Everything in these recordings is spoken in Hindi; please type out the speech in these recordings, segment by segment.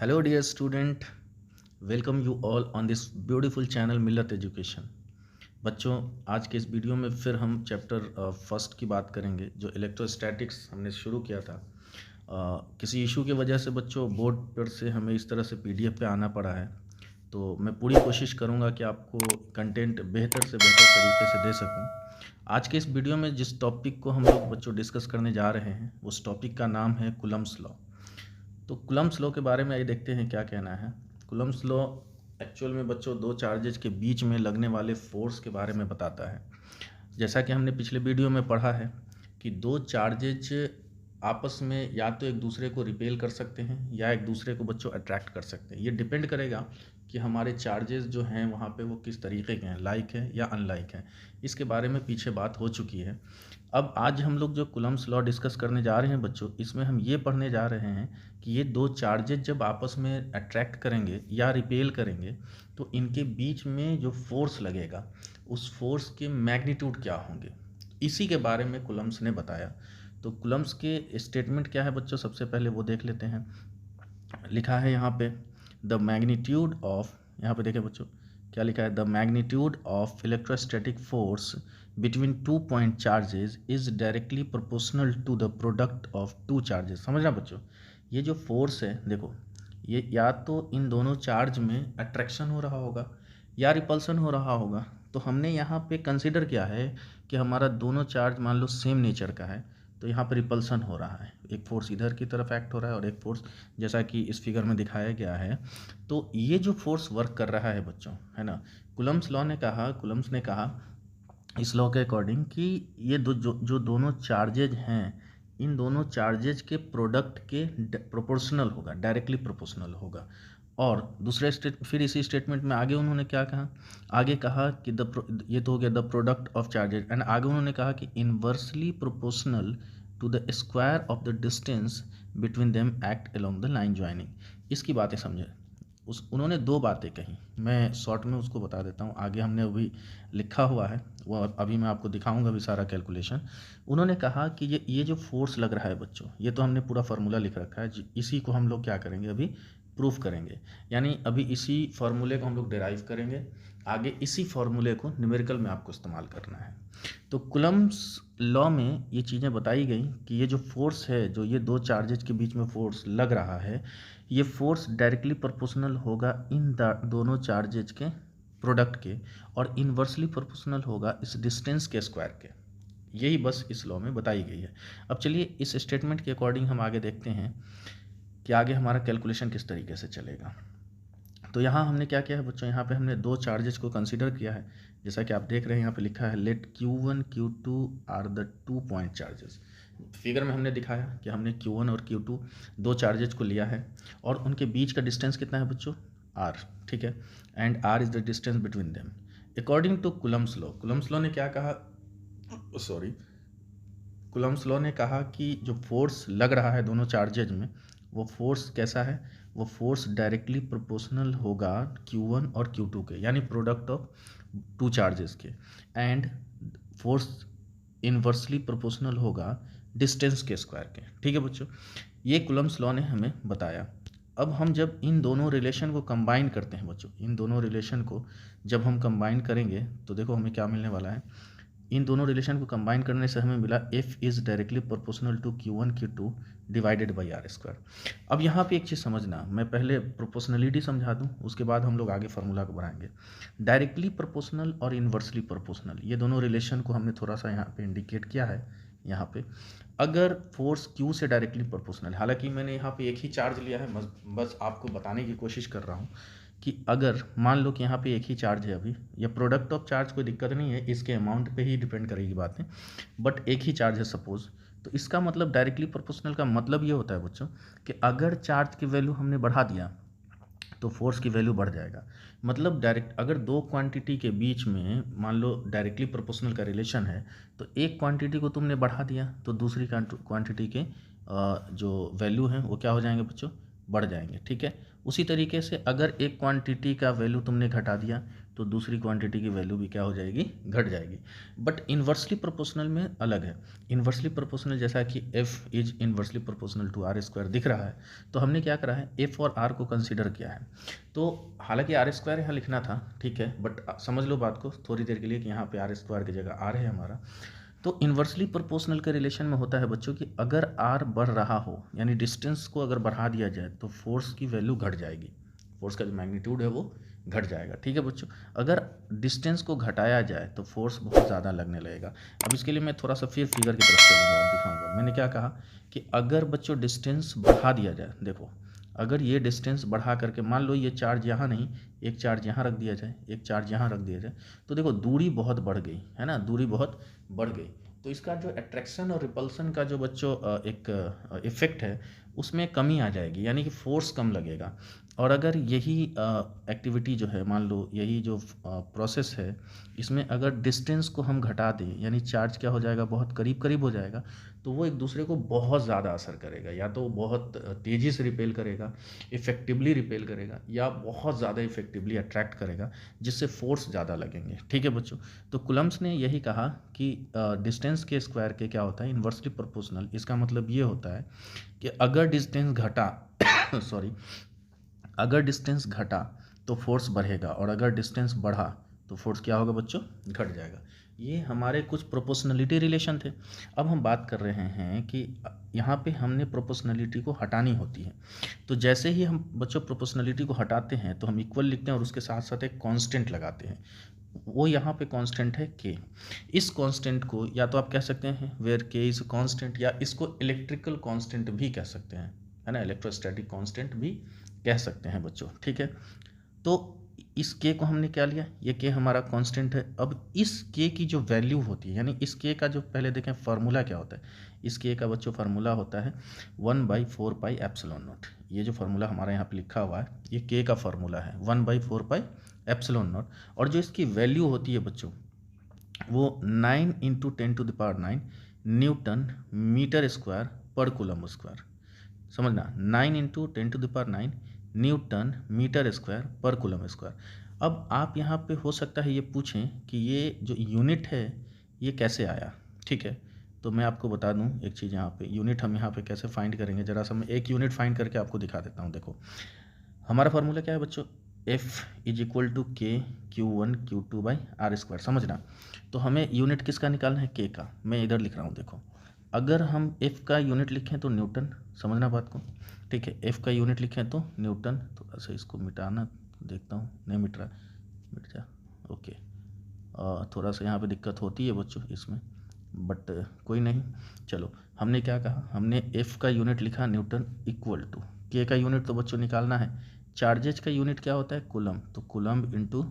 Hello, dear student. Welcome you all on this beautiful channel मिलत एजुकेशन। बच्चों, आज के इस वीडियो में फिर हम चैप्टर फर्स्ट की बात करेंगे जो इलेक्ट्रोस्टैटिक्स हमने शुरू किया था। किसी इशू की वजह से बच्चों बोर्ड पर से हमें इस तरह से पीडीएफ पे आना पड़ा है, तो मैं पूरी कोशिश करूँगा कि आपको कंटेंट बेहतर से बेहतर तरीके से दे सकूँ। आज के इस वीडियो में जिस टॉपिक को हम लोग बच्चों डिस्कस करने जा रहे हैं उस टॉपिक का नाम है कूलम्ब्स लॉ। तो कूलम्ब्स लॉ के बारे में आइए देखते हैं क्या कहना है। कूलम्ब्स लॉ एक्चुअल में बच्चों दो चार्जेज के बीच में लगने वाले फोर्स के बारे में बताता है। जैसा कि हमने पिछले वीडियो में पढ़ा है कि दो चार्जेज आपस में या तो एक दूसरे को रिपेल कर सकते हैं या एक दूसरे को बच्चों अट्रैक्ट कर सकते हैं। ये डिपेंड करेगा कि हमारे चार्जेस जो हैं वहाँ पे वो किस तरीके के हैं, लाइक है या अनलाइक है। इसके बारे में पीछे बात हो चुकी है। अब आज हम लोग जो कूलम्ब्स लॉ डिस्कस करने जा रहे हैं बच्चों, इसमें हम ये पढ़ने जा रहे हैं कि ये दो चार्जेज जब आपस में अट्रैक्ट करेंगे या रिपेल करेंगे तो इनके बीच में जो फोर्स लगेगा उस फोर्स के मैग्नीट्यूड क्या होंगे, इसी के बारे में कूलम्ब्स ने बताया। तो कूलम्ब्स के स्टेटमेंट क्या है बच्चों, सबसे पहले वो देख लेते हैं। लिखा है यहाँ पे द मैग्नीट्यूड ऑफ, यहाँ पे देखें बच्चों क्या लिखा है, the magnitude of electrostatic force between 2 point charges is directly proportional to the product of two charges. समझना बच्चों, ये जो फोर्स है देखो, ये या तो इन दोनों चार्ज में अट्रैक्शन हो रहा होगा या रिपल्सन हो रहा होगा। तो हमने यहाँ पे कंसिडर किया है कि हमारा दोनों चार्ज मान लो सेम नेचर का है, तो यहाँ पर रिपल्सन हो रहा है, एक फोर्स इधर की तरफ एक्ट हो रहा है और एक फोर्स जैसा कि इस फिगर में दिखाया गया है। तो ये जो फोर्स वर्क कर रहा है बच्चों, है ना, कूलम्ब्स ने कहा इस लॉ के अकॉर्डिंग कि ये जो दोनों चार्जेज हैं, इन दोनों चार्जेज के प्रोडक्ट के प्रोपोर्शनल होगा, डायरेक्टली प्रोपोर्शनल होगा। और दूसरे फिर इसी स्टेटमेंट में आगे उन्होंने क्या कहा, आगे कहा कि ये तो हो गया the product of charges, and आगे उन्होंने कहा कि inversely proportional to the square of the distance between them act along the line joining. इसकी बातें समझे, उन्होंने दो बातें कही, मैं शॉर्ट में उसको बता देता हूँ। आगे हमने अभी लिखा हुआ है वो अभी मैं आपको दिखाऊंगा भी सारा कैलकुलेशन। उन्होंने कहा कि ये जो फोर्स लग रहा है बच्चों, ये तो हमने पूरा फार्मूला लिख रखा है, इसी को हम लोग क्या करेंगे अभी प्रूफ करेंगे, यानी अभी इसी फार्मूले को हम लोग डिराइव करेंगे, आगे इसी फार्मूले को न्यूमेरिकल में आपको इस्तेमाल करना है। तो कूलम्ब्स लॉ में ये चीज़ें बताई गई कि ये जो फोर्स है, जो ये दो चार्जेज के बीच में फोर्स लग रहा है, ये फोर्स डायरेक्टली प्रोपोर्शनल होगा इन दोनों चार्जेज के प्रोडक्ट के और इन्वर्सली प्रोपोर्शनल होगा इस डिस्टेंस के स्क्वायर के। यही बस इस लॉ में बताई गई है। अब चलिए इस स्टेटमेंट के अकॉर्डिंग हम आगे देखते हैं कि आगे हमारा कैलकुलेशन किस तरीके से चलेगा। तो यहाँ हमने क्या किया है बच्चों, यहाँ पे हमने दो चार्जेस को कंसीडर किया है। जैसा कि आप देख रहे हैं यहाँ पे लिखा है let Q1 Q2 are the 2 point charges. Figure में हमने दिखाया कि हमने Q1 और Q2 दो चार्जेस को लिया है और उनके बीच का डिस्टेंस कितना है बच्चों, R, ठीक है, and R is the distance between them according to Coulomb's law. Coulomb's law ने क्या कहा, कूलम्ब्स लॉ ने कहा कि जो फोर्स लग रहा है दोनों चार्जेज में, वो फोर्स कैसा है, वो फोर्स डायरेक्टली प्रोपोर्शनल होगा Q1 और Q2 के, यानी प्रोडक्ट ऑफ टू चार्जेस के, एंड फोर्स इन्वर्सली प्रोपोर्शनल होगा डिस्टेंस के स्क्वायर के। ठीक है बच्चों, ये कूलम्ब्स लॉ ने हमें बताया। अब हम जब इन दोनों रिलेशन को कंबाइन करते हैं बच्चों, इन दोनों रिलेशन को जब हम कंबाइन करेंगे तो देखो हमें क्या मिलने वाला है। इन दोनों रिलेशन को कंबाइन करने से हमें मिला F is directly proportional to Q1 Q2 divided by R square. अब यहाँ पे एक चीज़ समझना, मैं पहले प्रोपोर्शनलिटी समझा दूँ, उसके बाद हम लोग आगे फार्मूला को बढ़ाएंगे। डायरेक्टली प्रोपोर्शनल और इन्वर्सली प्रोपोर्शनल, ये दोनों रिलेशन को हमने थोड़ा सा यहाँ पे इंडिकेट किया है। यहाँ पे अगर फोर्स Q से डायरेक्टली प्रोपोर्शनल, हालांकि मैंने यहाँ पे एक ही चार्ज लिया है, बस आपको बताने की कोशिश कर रहा हूँ कि अगर मान लो कि यहाँ पे एक ही चार्ज है अभी, या प्रोडक्ट ऑफ चार्ज कोई दिक्कत नहीं है, इसके अमाउंट पे ही डिपेंड करेगी बातें, बट एक ही चार्ज है सपोज, तो इसका मतलब डायरेक्टली प्रोपोर्शनल का मतलब ये होता है बच्चों कि अगर चार्ज की वैल्यू हमने बढ़ा दिया तो फोर्स की वैल्यू बढ़ जाएगा। मतलब डायरेक्ट अगर दो क्वांटिटी के बीच में मान लो डायरेक्टली प्रोपोर्शनल का रिलेशन है, तो एक क्वांटिटी को तुमने बढ़ा दिया तो दूसरी क्वांटिटी के जो वैल्यू हैं वो क्या हो जाएंगे बच्चों, बढ़ जाएंगे। ठीक है, उसी तरीके से अगर एक क्वांटिटी का वैल्यू तुमने घटा दिया तो दूसरी क्वांटिटी की वैल्यू भी क्या हो जाएगी, घट जाएगी। बट इन्वर्सली प्रोपोर्शनल में अलग है। इन्वर्सली प्रोपोर्शनल जैसा कि f is inversely proportional to R square दिख रहा है, तो हमने क्या करा है, f और r को कंसीडर किया है। तो हालांकि आर स्क्वायर यहाँ लिखना था, ठीक है, बट समझ लो बात को थोड़ी देर के लिए कि यहाँ पे आर स्क्वायर की जगह r है हमारा। तो इन्वर्सली प्रोपोर्शनल के रिलेशन में होता है बच्चों कि अगर r बढ़ रहा हो, यानी डिस्टेंस को अगर बढ़ा दिया जाए तो फोर्स की वैल्यू घट जाएगी, फोर्स का जो मैग्नीट्यूड है वो घट जाएगा। ठीक है बच्चों, अगर डिस्टेंस को घटाया जाए तो फोर्स बहुत ज़्यादा लगने लगेगा। अब इसके लिए मैं थोड़ा सा फिर फिगर की तरफ चलूँगा और दिखाऊंगा। मैंने क्या कहा कि अगर बच्चों डिस्टेंस बढ़ा दिया जाए, देखो अगर ये डिस्टेंस बढ़ा करके मान लो ये चार्ज यहाँ नहीं, एक चार्ज यहाँ रख दिया जाए, एक चार्ज यहाँ रख दिया जाए, तो देखो दूरी बहुत बढ़ गई है ना, दूरी बहुत बढ़ गई। तो इसका जो अट्रैक्शन और रिपल्सन का जो बच्चों एक इफेक्ट है उसमें कमी आ जाएगी, यानी कि फोर्स कम लगेगा। और अगर यही एक्टिविटी जो है, मान लो यही जो प्रोसेस है, इसमें अगर डिस्टेंस को हम घटा दें, यानी चार्ज क्या हो जाएगा, बहुत करीब करीब हो जाएगा, तो वो एक दूसरे को बहुत ज़्यादा असर करेगा। या तो बहुत तेज़ी से रिपेल करेगा, इफेक्टिवली रिपेल करेगा, या बहुत ज़्यादा इफेक्टिवली अट्रैक्ट करेगा, जिससे फोर्स ज़्यादा लगेंगे। ठीक है बच्चों, तो कुलम्स ने यही कहा कि डिस्टेंस के स्क्वायर के क्या होता है, इन्वर्सली प्रोपोर्शनल। इसका मतलब ये होता है कि अगर डिस्टेंस घटा सॉरी अगर डिस्टेंस घटा तो फोर्स बढ़ेगा, और अगर डिस्टेंस बढ़ा तो फोर्स क्या होगा बच्चों, घट जाएगा। ये हमारे कुछ प्रोपोर्शनलिटी रिलेशन थे। अब हम बात कर रहे हैं कि यहाँ पे हमने प्रोपोर्शनलिटी को हटानी होती है। तो जैसे ही हम बच्चों प्रोपोर्शनलिटी को हटाते हैं तो हम इक्वल लिखते हैं और उसके साथ साथ एक कांस्टेंट लगाते हैं। वो यहाँ पे कांस्टेंट है k। इस कांस्टेंट को या तो आप कह सकते हैं वेयर k इज कांस्टेंट, या इसको इलेक्ट्रिकल कांस्टेंट भी कह सकते हैं, है ना, इलेक्ट्रोस्टैटिक कांस्टेंट भी कह सकते हैं बच्चों। ठीक है, तो इस k को हमने क्या लिया, ये k हमारा कांस्टेंट है। अब इस k की जो वैल्यू होती है, यानी इस k का जो पहले देखें फार्मूला क्या होता है, इस k का बच्चों फार्मूला होता है 1/4 पाई एप्सिलॉन नॉट। ये जो फार्मूला हमारा यहाँ पे लिखा हुआ है, ये k का फार्मूला है 1/4 पाई एप्सिलॉन नॉट। और जो इसकी वैल्यू होती है बच्चों वो 9 × 10⁹ न्यूटन मीटर स्क्वायर पर कूलम स्क्वायर। समझना, 9 × 10⁹ न्यूटन मीटर स्क्वायर पर कूलम स्क्वायर। अब आप यहाँ पे हो सकता है ये पूछें कि ये जो यूनिट है ये कैसे आया। ठीक है, तो मैं आपको बता दूँ एक चीज़, यहाँ पे यूनिट हम यहाँ पे कैसे फाइंड करेंगे, ज़रा सा मैं एक यूनिट फाइंड करके आपको दिखा देता हूँ। देखो हमारा फार्मूला क्या है बच्चों, F इज इक्वल टू के Q1 Q2 by R square. समझना, तो हमें यूनिट किसका निकालना है, K का। मैं इधर लिख रहा हूँ, देखो अगर हम F का यूनिट लिखें तो न्यूटन, समझना बात को। ठीक है, F का यूनिट लिखें तो न्यूटन। थोड़ा सा इसको मिटाना, देखता हूँ नहीं मिट रहा, मिट जा, ओके। थोड़ा सा यहाँ पे दिक्कत होती है बच्चों इसमें, बट कोई नहीं। चलो हमने क्या कहा, हमने F का यूनिट लिखा न्यूटन इक्वल टू K का यूनिट तो बच्चों निकालना है। चार्जेज का यूनिट क्या होता है, कूलम, तो कूलम इंटू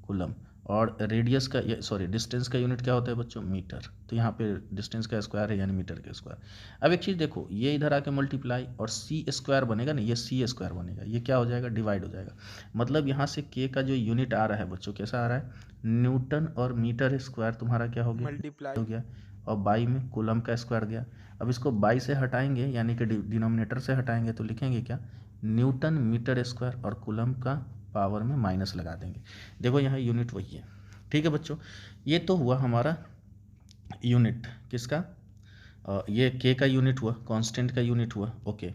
कूलम। और रेडियस का डिस्टेंस का यूनिट क्या होता है बच्चों, मीटर। तो यहाँ पे डिस्टेंस का स्क्वायर है यानी मीटर के स्क्वायर। अब एक चीज़ देखो, ये इधर आके मल्टीप्लाई और सी स्क्वायर बनेगा ना, ये सी स्क्वायर बनेगा, ये क्या हो जाएगा, डिवाइड हो जाएगा। मतलब यहाँ से के का जो यूनिट आ रहा है बच्चों कैसा आ रहा है, न्यूटन और मीटर स्क्वायर तुम्हारा क्या हो गया, मल्टीप्लाई हो गया, और बाई में कूलम का स्क्वायर गया। अब इसको बाई से हटाएंगे यानी कि डिनोमिनेटर से हटाएंगे तो लिखेंगे क्या, न्यूटन मीटर स्क्वायर, और कूलम का पावर में माइनस लगा देंगे। देखो यहाँ यूनिट वही है। ठीक है बच्चों, ये तो हुआ हमारा यूनिट किसका, ये के का यूनिट हुआ, कांस्टेंट का यूनिट हुआ। ओके,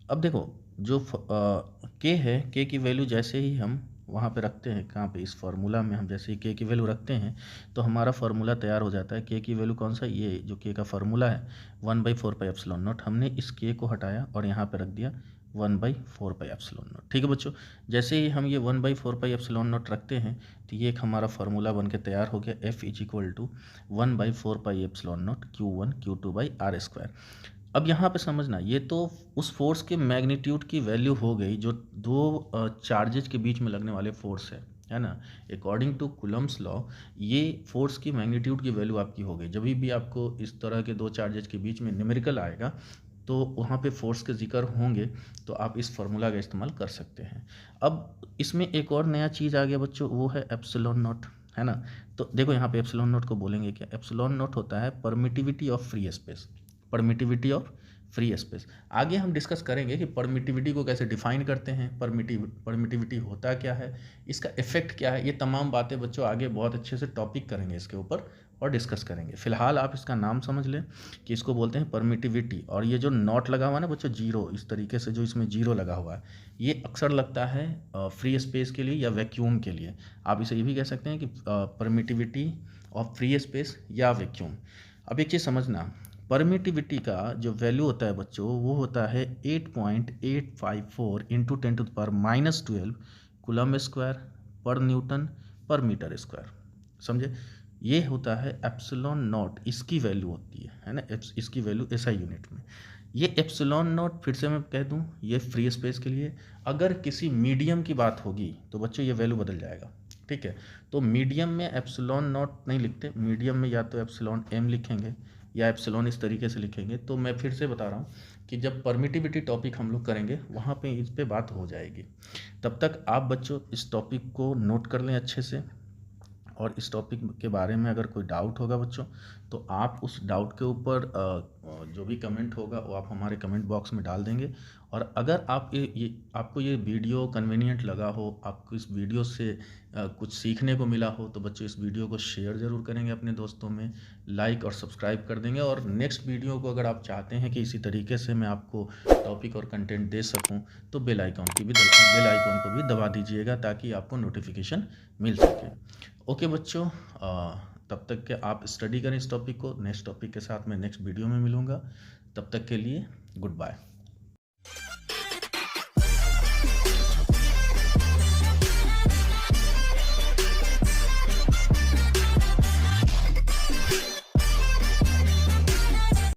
अब देखो जो के है, के की वैल्यू जैसे ही हम वहाँ पे रखते हैं, कहाँ पे, इस फार्मूला में हम जैसे ही के की वैल्यू रखते हैं तो हमारा फार्मूला तैयार हो जाता है। के की वैल्यू कौन सा, ये जो के का फार्मूला है 1/4 पाई एप्सिलॉन नॉट। हमने इस के को हटाया और यहाँ पे रख दिया 1/4 पाई एप्सिलॉन नॉट। ठीक है बच्चों, जैसे ही हम ये 1/4 पाई एप्सिलॉन नॉट रखते हैं तो ये एक हमारा फार्मूला बन के तैयार हो गया, F is equal to 1/4 pi epsilon naught Q1 Q2 by R square. अब यहाँ पे समझना, ये तो उस फोर्स के मैग्नीट्यूड की वैल्यू हो गई जो दो चार्जेज के बीच में लगने वाले फोर्स है ना। अकॉर्डिंग टू कुलम्स लॉ ये फोर्स की मैग्नीट्यूड की वैल्यू आपकी हो गई। जब भी आपको इस तरह के दो चार्जेज के बीच में न्यूमेरिकल आएगा तो वहाँ पे फोर्स के जिक्र होंगे, तो आप इस फार्मूला का इस्तेमाल कर सकते हैं। अब इसमें एक और नया चीज़ आ गया बच्चों, वो है एप्सिलॉन नॉट, है ना। तो देखो यहाँ पे एप्सिलॉन नॉट को बोलेंगे क्या, एप्सिलॉन नॉट होता है permittivity of free space, permittivity of free space. आगे हम डिस्कस करेंगे कि परमिटिविटी को कैसे डिफाइन करते हैं, परमिटिविटी होता क्या है, इसका इफेक्ट क्या है, ये तमाम बातें बच्चों आगे बहुत अच्छे से टॉपिक करेंगे इसके ऊपर और डिस्कस करेंगे। फिलहाल आप इसका नाम समझ लें कि इसको बोलते हैं परमिटिविटी। और ये जो नॉट लगा हुआ है ना बच्चों, जीरो, इस तरीके से जो इसमें जीरो लगा हुआ है, ये अक्सर लगता है फ्री स्पेस के लिए या वैक्यूम के लिए। आप इसे ये भी कह सकते हैं कि परमिटिविटी ऑफ फ्री स्पेस या वैक्यूम। अब एक चीज़ समझना, परमिटिविटी का जो वैल्यू होता है बच्चों, वो होता है 8.854 इंटू 10⁻⁻12 कूलम स्क्वायर पर न्यूटन पर मीटर स्क्वायर। समझे? ये होता है एप्सिलॉन नॉट, इसकी वैल्यू होती है ना, इसकी वैल्यू एसआई यूनिट में। ये एप्सिलॉन नॉट फिर से मैं कह दूं, ये फ्री स्पेस के लिए। अगर किसी मीडियम की बात होगी तो बच्चों ये वैल्यू बदल जाएगा, ठीक है। तो मीडियम में एप्सिलॉन नॉट नहीं लिखते, मीडियम में या तो एप्सिलॉन एम लिखेंगे या एप्सिलॉन इस तरीके से लिखेंगे। तो मैं फिर से बता रहा हूँ कि जब परमिटिविटी टॉपिक हम लोग करेंगे वहाँ पे इस पे बात हो जाएगी। तब तक आप बच्चों इस टॉपिक को नोट कर लें अच्छे से, और इस टॉपिक के बारे में अगर कोई डाउट होगा बच्चों तो आप उस डाउट के ऊपर जो भी कमेंट होगा वो आप हमारे कमेंट बॉक्स में डाल देंगे। और अगर आप ये आपको ये वीडियो कन्वीनियंट लगा हो, आपको इस वीडियो से कुछ सीखने को मिला हो, तो बच्चों इस वीडियो को शेयर ज़रूर करेंगे अपने दोस्तों में, लाइक और सब्सक्राइब कर देंगे। और नेक्स्ट वीडियो को अगर आप चाहते हैं कि इसी तरीके से मैं आपको टॉपिक और कंटेंट दे सकूं, तो बेल आइकॉन को भी दबा दीजिएगा ताकि आपको नोटिफिकेशन मिल सके। ओके बच्चों, तब तक के आप स्टडी करें इस टॉपिक को। नेक्स्ट टॉपिक के साथ मैं नेक्स्ट वीडियो में मिलूँगा। तब तक के लिए गुड बाय।